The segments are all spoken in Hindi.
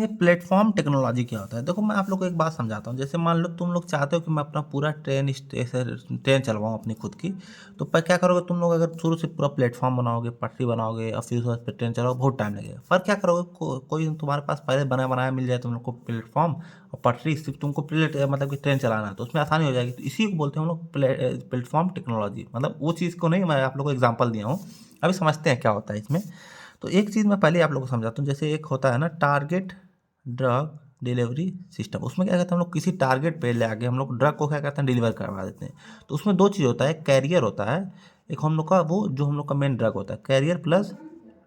देखेंगे प्लेटफॉर्म टेक्नोलॉजी क्या होता है। देखो मैं आप लोग को एक बात समझाता हूँ। जैसे मान लो तुम लोग चाहते हो कि मैं अपना पूरा ट्रेन चलवाऊँ अपनी खुद की, तो पर क्या करोगे तुम लोग, अगर शुरू से पूरा प्लेटफॉर्म बनाओगे, पटरी बनाओगे और फिर उसके बाद ट्रेन चलाओगे, बहुत टाइम लगेगा। पर क्या करोगे, कोई तुम्हारे पास पहले बना बनाया मिल जाए तुम लोग को प्लेटफॉर्म और पटरी, सिर्फ तुमको मतलब कि ट्रेन चलाना है, तो उसमें आसानी हो जाएगी। तो इसी को बोलते हैं हम लोग प्लेटफॉर्म टेक्नोलॉजी। मतलब वो चीज़ को नहीं, मैं आप लोग को एग्जाम्पल दिया हूँ। अभी समझते हैं क्या होता है इसमें। तो एक चीज़ मैं पहले आप लोगों को समझाता हूँ। जैसे एक होता है ना टारगेट ड्रग डिलीवरी सिस्टम। उसमें क्या कहते हैं, हम लोग किसी टारगेट पे ले आके हम लोग ड्रग को क्या कहते हैं डिलीवर करवा देते हैं। तो उसमें दो चीज़ होता है, कैरियर होता है, एक हम लोग का वो जो हम लोग का मेन ड्रग होता है, कैरियर प्लस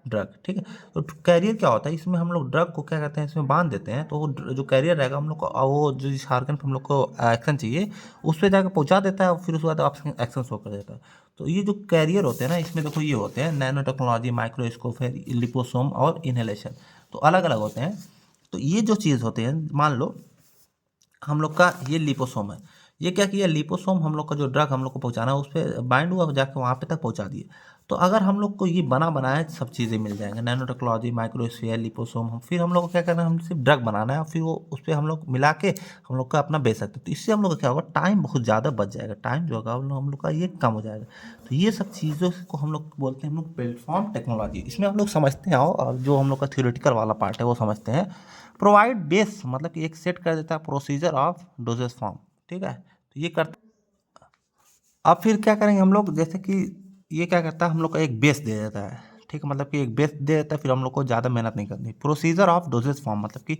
ड्रग। ठीक है। तो कैरियर क्या होता है, इसमें हम लोग ड्रग को क्या कहते हैं इसमें बांध देते हैं, तो वो जो कैरियर रहेगा हम लोग को, वो जो जिस ऑर्गन पे हम लोग को एक्शन चाहिए उस पर जाकर पहुंचा देता है और फिर उसके बाद ऑप्शन एक्शन शो कर देता है। तो ये जो कैरियर होते हैं ना, इसमें देखो ये होते हैं नैनो टेक्नोलॉजी, माइक्रोस्कोप है, लिपोसोम और इनहेलेशन। तो अलग अलग होते हैं। तो ये जो चीज़ होते हैं, मान लो हम लोग का ये लिपोसोम है। ये क्या किया, लिपोसोम हम लोग का जो ड्रग हम लोग को पहुंचाना है उस पर बाइंड हुआ, जाके वहाँ पे तक पहुंचा दिए। तो अगर हम लोग को ये बना बनाया सब चीज़ें मिल जाएंगे, नैनो टेक्नोलॉजी, माइक्रोस्फीयर, लिपोसोम, हम फिर हम लोग को क्या करना है, हम सिर्फ ड्रग बनाना है और फिर वो उस पर हम लोग मिला के हम लोग का अपना बेच सकते हैं। तो इससे हम लोग का क्या होगा, टाइम बहुत ज़्यादा बच जाएगा, टाइम जो होगा हम लोग का ये कम हो जाएगा। तो ये सब चीज़ों को हम लोग बोलते हैं हम लोग प्लेटफॉर्म टेक्नोलॉजी। इसमें हम लोग समझते हैं, और जो हम लोग का थ्योरेटिकल वाला पार्ट है वो समझते हैं। प्रोवाइड बेस मतलब कि एक सेट कर देता है प्रोसीजर ऑफ डोजेस फॉर्म। ठीक है। तो ये करता, अब फिर क्या करेंगे हम लोग, जैसे कि ये क्या करता है हम लोग का एक बेस दे देता है। ठीक है, मतलब कि एक बेस दे देता है, फिर हम लोग को ज़्यादा मेहनत नहीं करनी। प्रोसीजर ऑफ डोजेस फॉर्म मतलब कि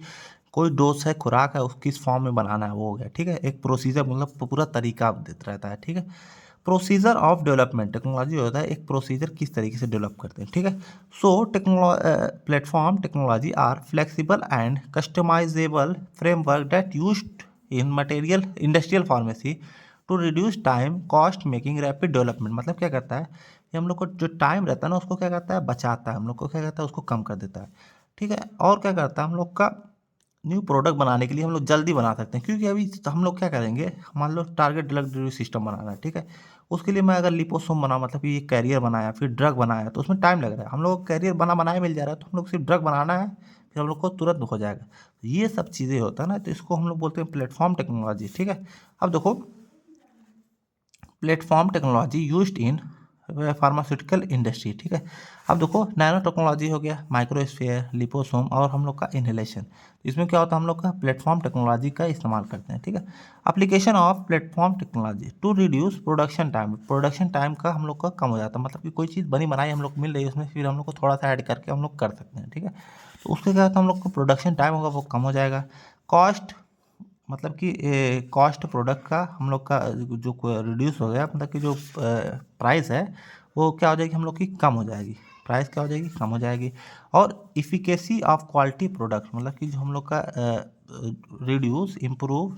कोई डोज है, खुराक है, उस किस फॉर्म में बनाना है वो हो गया। ठीक है, एक प्रोसीजर मतलब पूरा तरीका देता रहता है। ठीक है। प्रोसीजर ऑफ डेवलपमेंट टेक्नोलॉजी होता है एक प्रोसीजर किस तरीके से डेवलप करते हैं। ठीक है। So platform technology are flexible and customisable framework that used in material industrial pharmacy to reduce time cost making rapid development. मतलब क्या करता है, ये हम लोग को जो टाइम रहता है ना उसको क्या करता है, बचाता है, हम लोग को क्या करता है उसको कम कर देता है। ठीक है। और क्या करता है, हम लोग का न्यू प्रोडक्ट बनाने के लिए हम लोग जल्दी बना सकते हैं। क्योंकि अभी हम लोग क्या करेंगे, मान लो टारगेट ड्रग डिलीवरी सिस्टम बनाना है। ठीक है। उसके लिए मैं अगर लिपोसोम बना, मतलब कि ये कैरियर बनाया फिर ड्रग बनाया, तो उसमें टाइम लग रहा है। हम लोग को कैरियर बना बनाया मिल जा रहा है, तो हम लोग सिर्फ ड्रग बनाना है, फिर हम लोग को तुरंत हो जाएगा। ये सब चीज़ें होता है ना, तो इसको हम लोग बोलते हैं प्लेटफॉर्म टेक्नोलॉजी। ठीक है। अब देखो platform technology used in pharmaceutical industry. ठीक है। अब देखो नैनो टेक्नोलॉजी हो गया, माइक्रोस्फीयर, लिपोसोम और हम लोग का इनहेलेशन। इसमें क्या होता है, हम लोग का प्लेटफॉर्म टेक्नोलॉजी का इस्तेमाल करते हैं। ठीक है। Application of platform technology to reduce production time. Production time का हम लोग का कम हो जाता है, मतलब कि कोई चीज़ बनी बनाई हम लोग को मिल रही है, उसमें फिर हम लोग को थोड़ा सा ऐड करके हम लोग कर सकते हैं। ठीक है। तो उसके क्या होता है, हम लोग को प्रोडक्शन टाइम होगा वो कम हो जाएगा। कॉस्ट मतलब कि कॉस्ट प्रोडक्ट का हम लोग का जो रिड्यूस हो गया, मतलब कि जो प्राइस है वो क्या हो जाएगी हम लोग की, कम हो जाएगी। प्राइस क्या हो जाएगी, कम हो जाएगी। और इफ़िकेसी ऑफ क्वालिटी प्रोडक्ट मतलब कि जो हम लोग का reduce improve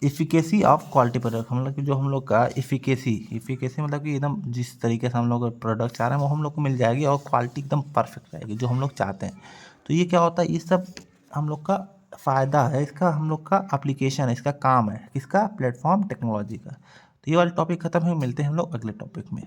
efficacy of quality product, मतलब कि जो हम लोग का इफ़िकेसी मतलब कि एकदम जिस तरीके से हम लोग प्रोडक्ट चाह रहे हैं वो हम लोग को मिल जाएगी, और क्वालिटी एकदम परफेक्ट रहेगी जो हम लोग चाहते हैं। तो ये क्या होता है, ये सब हम लोग का फ़ायदा है, इसका हम लोग का एप्लीकेशन है, इसका काम है, किसका, प्लेटफॉर्म टेक्नोलॉजी का। तो ये वाला टॉपिक खत्म है, मिलते हैं हम लोग अगले टॉपिक में।